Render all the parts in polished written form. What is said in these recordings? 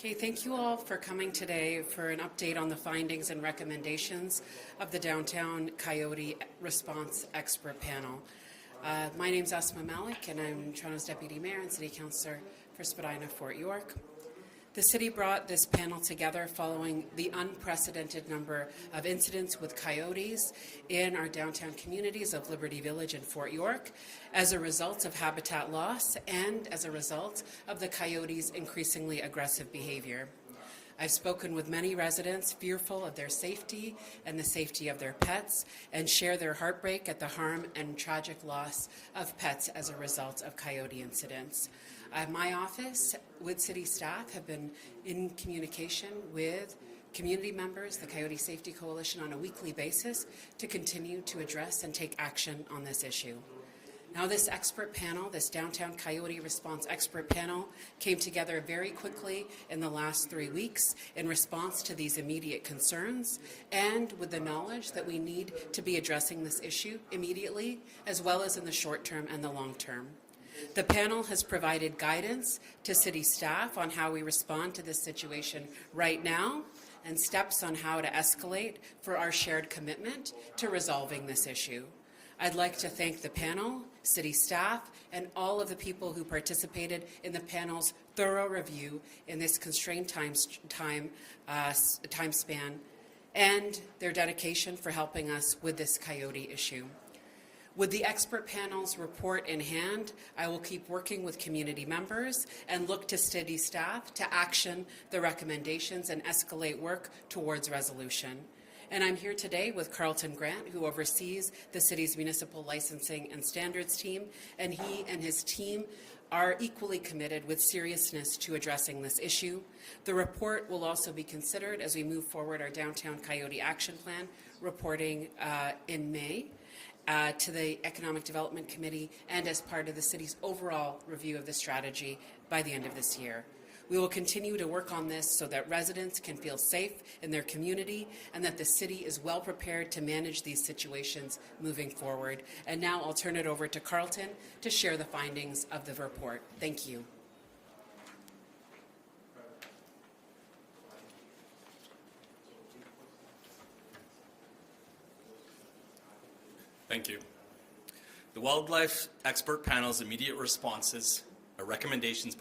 Okay, thank you all for coming today for an update on the findings and recommendations of the Downtown Coyote Response Expert Panel. My name is Asma Malik, and I'm Toronto's Deputy Mayor and City Councillor for Spadina, Fort York. The City brought this panel together following the unprecedented number of incidents with coyotes in our downtown communities of Liberty Village and Fort York as a result of habitat loss and as a result of the coyotes' increasingly aggressive behavior. I've spoken with many residents fearful of their safety and the safety of their pets and share their heartbreak at the harm and tragic loss of pets as a result of coyote incidents. My office with city staff have been in communication with community members, the Coyote Safety Coalition, on a weekly basis to continue to address and take action on this issue. Now, this expert panel, this Downtown Coyote Response Expert Panel, came together very quickly in the last 3 weeks in response to these immediate concerns and with the knowledge that we need to be addressing this issue immediately, as well as in the short term and the long term. The panel has provided guidance to city staff on how we respond to this situation right now and steps on how to escalate for our shared commitment to resolving this issue. I'd like to thank the panel, city staff, and all of the people who participated in the panel's thorough review in this constrained time span and their dedication for helping us with this coyote issue. With the expert panel's report in hand, I will keep working with community members and look to city staff to action the recommendations and escalate work towards resolution. And I'm here today with Carlton Grant, who oversees the city's municipal licensing and standards team, and he and his team are equally committed with seriousness to addressing this issue. The report will also be considered as we move forward our Downtown Coyote Action Plan reporting in May. To the Economic Development Committee and as part of the city's overall review of the strategy by the end of this year. We will continue to work on this so that residents can feel safe in their community and that the city is well prepared to manage these situations moving forward. And now I'll turn it over to Carlton to share the findings of the report. Thank you. Thank you. The Wildlife Expert Panel's immediate responses, or recommendations,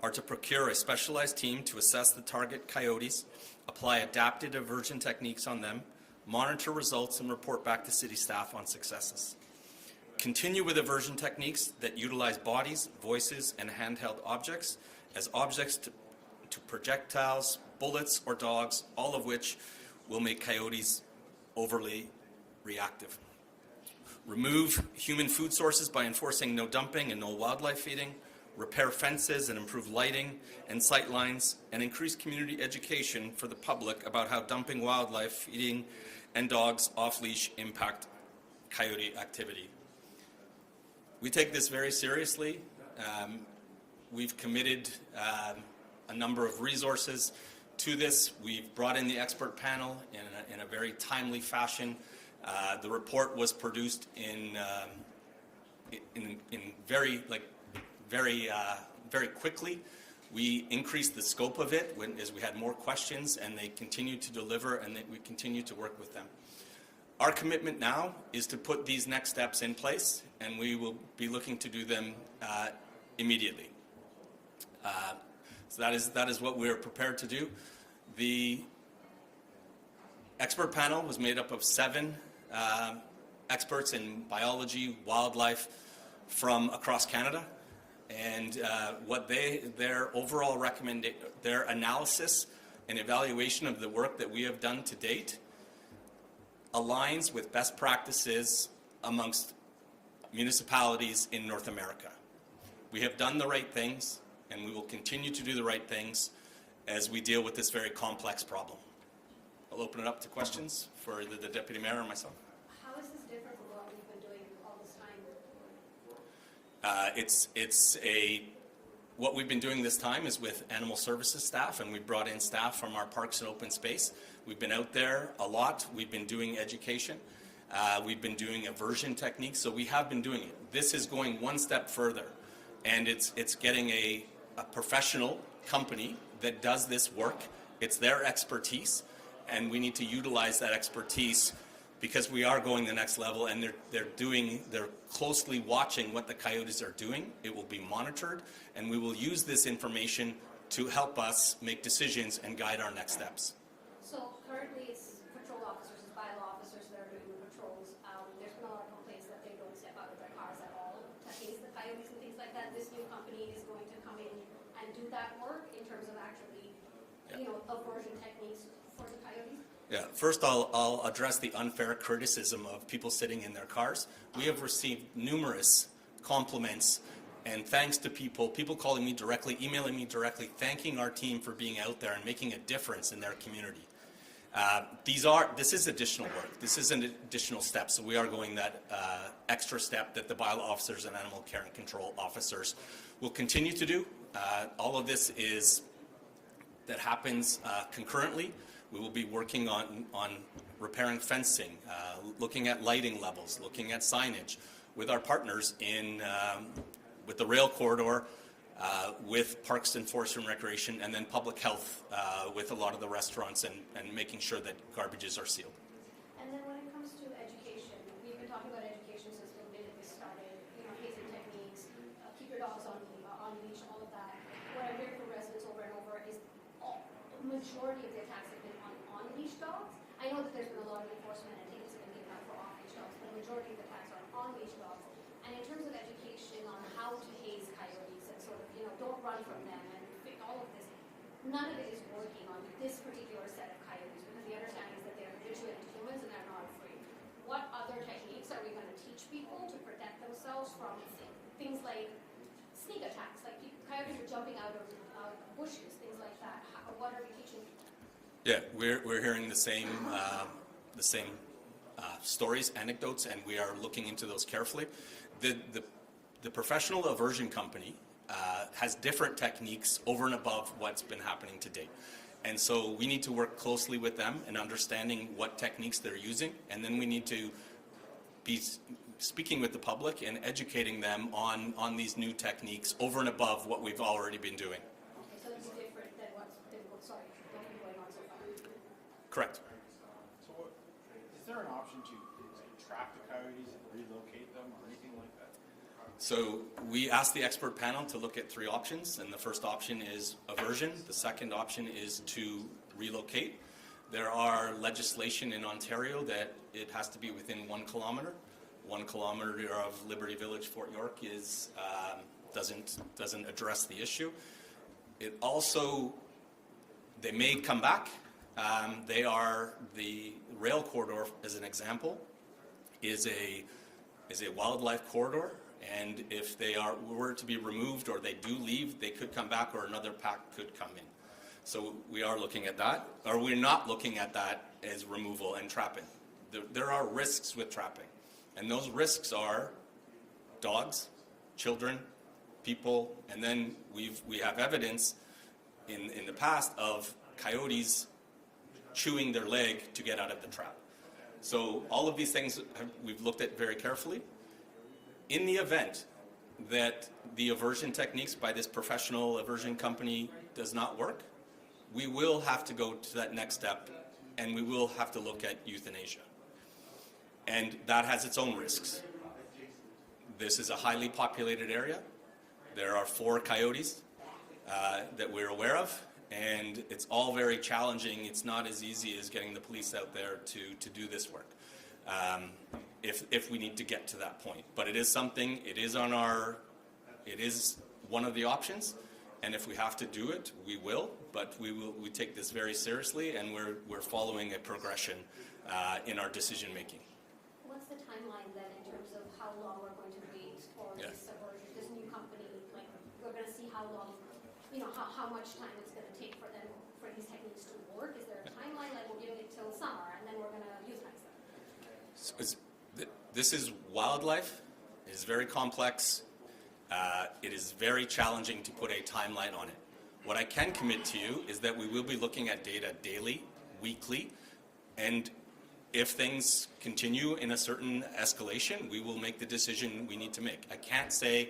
are to procure a specialized team to assess the target coyotes, apply adapted diversion techniques on them, monitor results, and report back to city staff on successes. Continue with aversion techniques that utilize bodies, voices, and handheld objects as objects to projectiles, bullets, or dogs, all of which will make coyotes overly reactive. Remove human food sources by enforcing no dumping and no wildlife feeding, repair fences and improve lighting and sight lines, and increase community education for the public about how dumping wildlife, feeding, and dogs off-leash impact coyote activity. We take this very seriously. We've committed a number of resources to this. We've brought in the expert panel in a very timely fashion. The report was produced in very quickly. We increased the scope of it as we had more questions, and they continue to deliver, and we continue to work with them. Our commitment now is to put these next steps in place, and we will be looking to do them immediately. So that is what we're prepared to do. The expert panel was made up of 7 experts in biology, wildlife from across Canada, and their overall their analysis and evaluation of the work that we have done to date aligns with best practices amongst municipalities in North America. We have done the right things, and we will continue to do the right things as we deal with this very complex problem. I'll open it up to questions for the Deputy Mayor and myself. How is this different from what we've been doing all this time? What we've been doing this time is with animal services staff, and we've brought in staff from our parks and open space. We've been out there a lot. We've been doing education. We've been doing aversion techniques, so we have been doing it. This is going one step further, and it's getting a professional company that does this work. It's their expertise, and we need to utilize that expertise because we are going the next level, and they're closely watching what the coyotes are doing. It will be monitored, and we will use this information to help us make decisions and guide our next steps. So currently it's patrol officers, it's bylaw officers that are doing the patrols. There's been a lot of complaints that they don't step out of their cars at all to haze the coyotes and things like that. This new company is going to come in and do that work in terms of actually, aversion techniques for the coyotes. Yeah, first I'll address the unfair criticism of people sitting in their cars. We have received numerous compliments and thanks to people calling me directly, emailing me directly, thanking our team for being out there and making a difference in their community. This is additional work. This is an additional step. So we are going that extra step that the bylaw officers and animal care and control officers will continue to do. All of this that happens concurrently. We will be working on repairing fencing, looking at lighting levels, looking at signage with our partners with the rail corridor, with Parks and Forestry and Recreation, and then public health with a lot of the restaurants and making sure that garbages are sealed. And then when it comes to education, we've been talking about education since the minute this started, hazing techniques, keep your dogs on leash, all of that. What I'm hearing from residents over and over is the majority of the attacks have been on leash dogs. I know that there's been a lot of enforcement and tickets have been given out for off leash dogs, but the majority of the attacks are on leash dogs. And in terms of education on how to haze coyotes and sort of, don't run from them and all of this, none of it is working on this particular set of coyotes because the understanding is that they're vigilant humans and they're not afraid. What other techniques are we going to teach people to protect themselves from things like sneak attacks, like coyotes are jumping out of bushes, things like that? What are we teaching people? Yeah, we're hearing the same stories, anecdotes, and we are looking into those carefully. The professional aversion company has different techniques over and above what's been happening to date. And so we need to work closely with them in understanding what techniques they're using, and then we need to be speaking with the public and educating them on these new techniques over and above what we've already been doing. Okay, so it's different than what's been going on so far. Correct. So is there an option to trap the coyotes and relocate them or anything like that? So we asked the expert panel to look at 3 options, and the first option is aversion. The second option is to relocate. There are legislation in Ontario that it has to be within 1 kilometer. 1 kilometer of Liberty Village, Fort York doesn't address the issue. It also, they may come back. They are the rail corridor, as an example, is a wildlife corridor, and if they were to be removed or they do leave, they could come back or another pack could come in. So we are looking at that, or we're not looking at that as removal and trapping. There are risks with trapping, and those risks are dogs, children, people, and then we have evidence in the past of coyotes chewing their leg to get out of the trap. So all of these things we've looked at very carefully. In the event that the aversion techniques by this professional aversion company does not work, we will have to go to that next step, and we will have to look at euthanasia. And that has its own risks. This is a highly populated area. There are 4 coyotes that we're aware of, and it's all very challenging. It's not as easy as getting the police out there to do this work, if we need to get to that point. But it is something, it is one of the options, and if we have to do it, we will, but we take this very seriously, and we're following a progression in our decision making. What's the timeline then in terms of how long we're going to wait for this aversion, this new company? Like, we're going to see how long, how much time it's going to take for these techniques to work. Is there a timeline? Like, we're giving it till summer, and then we're going to euthanize them. So this is wildlife. It is very complex. It is very challenging to put a timeline on it. What I can commit to you is that we will be looking at data daily, weekly, and if things continue in a certain escalation, we will make the decision we need to make. I can't say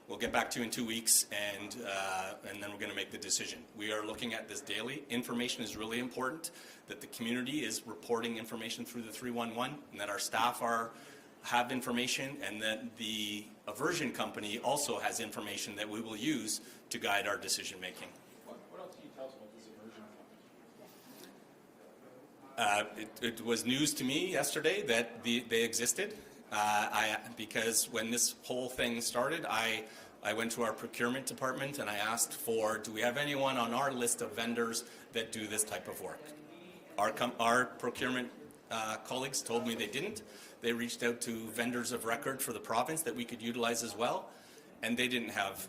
We'll get back to you in 2 weeks, and then we're going to make the decision. We are looking at this daily. Information is really important, that the community is reporting information through the 311, and that our staff have information, and that the aversion company also has information that we will use to guide our decision making. What else can you tell us about this aversion company? It was news to me yesterday that they existed. Because when this whole thing started, I went to our procurement department and I asked for, do we have anyone on our list of vendors that do this type of work? Our procurement colleagues told me they didn't. They reached out to vendors of record for the province that we could utilize as well, and they didn't have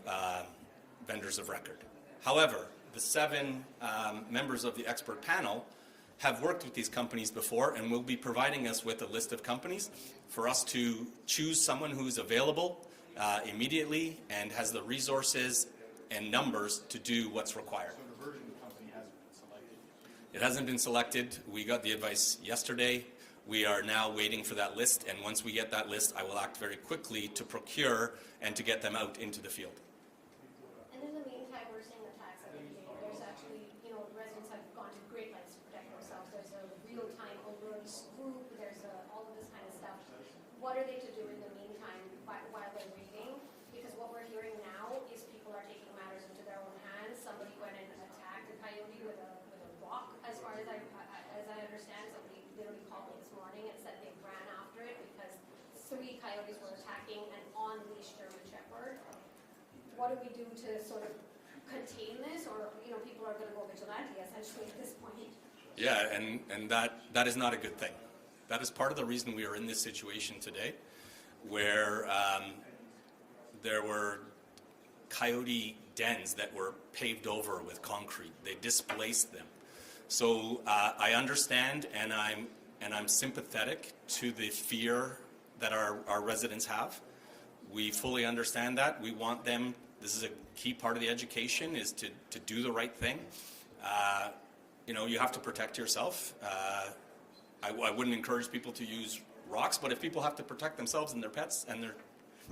vendors of record. However, the 7 members of the expert panel have worked with these companies before and will be providing us with a list of companies for us to choose someone who's available immediately and has the resources and numbers to do what's required. So an aversion company hasn't been selected. It hasn't been selected. We got the advice yesterday. We are now waiting for that list, and once we get that list, I will act very quickly to procure and to get them out into the field. And in the meantime, we're seeing attacks every day. There's actually, residents have gone to great lengths to protect themselves. There's a real-time alerts group. There's all of this kind of stuff. What are they to do in the meantime while they're waiting? Because what we're hearing now is people are taking matters into their own hands. Somebody went and attacked a coyote with a rock, as far as I understand. Somebody literally called me this morning and said they ran after it because 3 coyotes were attacking an on-leash German Shepherd. What do we do to sort of contain this, or people are going to go vigilante essentially at this point? Yeah, and that is not a good thing. That is part of the reason we are in this situation today, where there were coyote dens that were paved over with concrete. They displaced them. So I understand, and I'm sympathetic to the fear that our residents have. We fully understand that. We want them. This is a key part of the education, is to do the right thing. You have to protect yourself. I wouldn't encourage people to use rocks, but if people have to protect themselves and their pets, and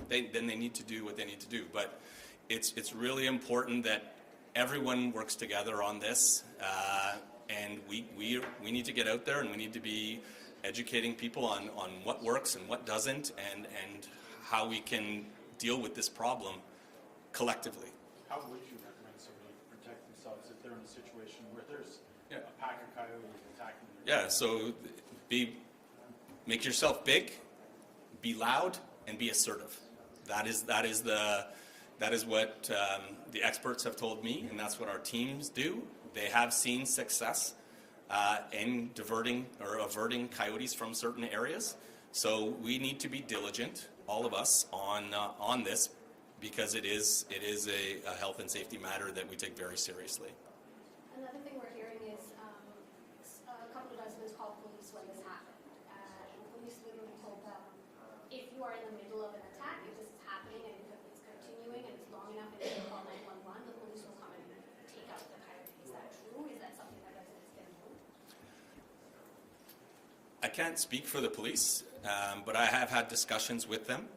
then they need to do what they need to do. But it's really important that everyone works together on this, and we need to get out there, and we need to be educating people on what works and what doesn't, and how we can deal with this problem collectively. How would you recommend somebody protect themselves if they're in a situation where there's a pack of coyotes attacking their So make yourself big, be loud, and be assertive. That is what the experts have told me, and that's what our teams do. They have seen success in diverting or averting coyotes from certain areas. So we need to be diligent, all of us, on this, because it is a health and safety matter that we take very seriously. Another thing we're hearing is a couple of residents called police when this happened. And police literally told them, if you are in the middle of an attack, if this is happening and it's continuing and it's long enough and you call 911, the police will come and take out the coyote. Is that true? Is that something that residents can do? I can't speak for the police, but I have had discussions with them.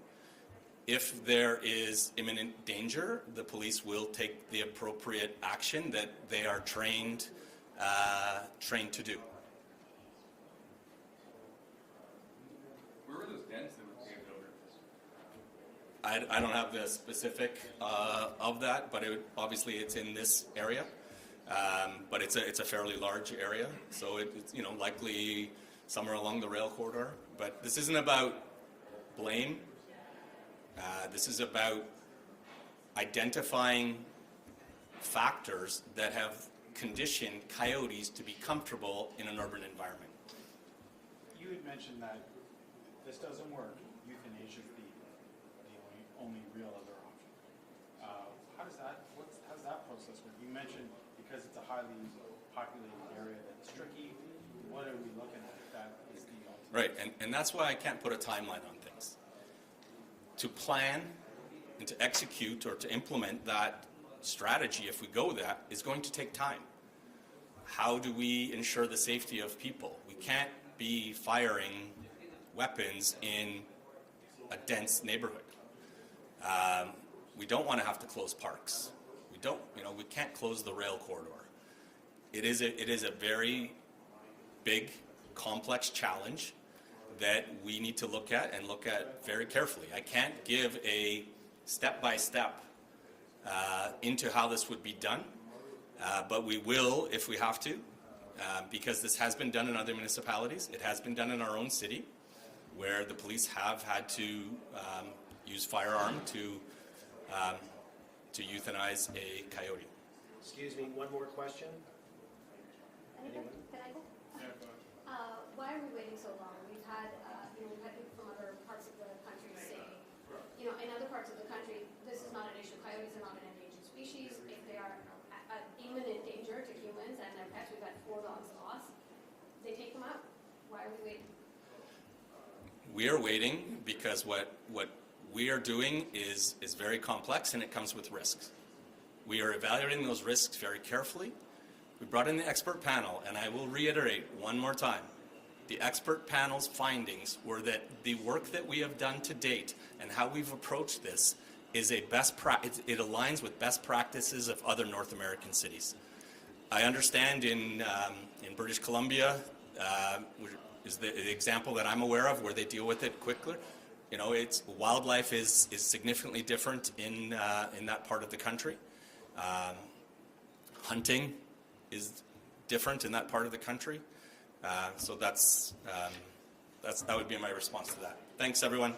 If there is imminent danger, the police will take the appropriate action that they are trained to do. Where were those dens that were paved over? I don't have the specific of that, but obviously it's in this area. But it's a fairly large area, so it's likely somewhere along the rail corridor. But this isn't about blame. This is about identifying factors that have conditioned coyotes to be comfortable in an urban environment. You had mentioned that this doesn't work. Euthanasia is the only real other option. How does that process work? You mentioned because it's a highly populated area that it's tricky. What are we looking at if that is the ultimate? Right, and that's why I can't put a timeline on things. To plan and to execute or to implement that strategy, if we go that, is going to take time. How do we ensure the safety of people? We can't be firing weapons in a dense neighborhood. we don't want to have to close parks. We don't, we can't close the rail corridor. It is a very big, complex challenge that we need to look at and look at very carefully. I can't give a step-by-step into how this would be done, but we will if we have to, because this has been done in other municipalities. It has been done in our own city, where the police have had to use firearm to euthanize a coyote. Excuse me, one more question? Anyone? Can I go? Why are we waiting so long? We've had people from other parts of the country say, in other parts of the country, this is not an issue. Coyotes are not an endangered species. If they are an imminent danger to humans and their pets, we've had 4 dogs lost. They take them out. Why are we waiting? We are waiting because what we are doing is very complex, and it comes with risks. We are evaluating those risks very carefully. We brought in the expert panel, and I will reiterate one more time. The expert panel's findings were that the work that we have done to date and how we've approached this is a best practice. It aligns with best practices of other North American cities. I understand in British Columbia is the example that I'm aware of where they deal with it quicker. It's wildlife is significantly different in that part of the country. Hunting is different in that part of the country. So that would be my response to that. Thanks, everyone.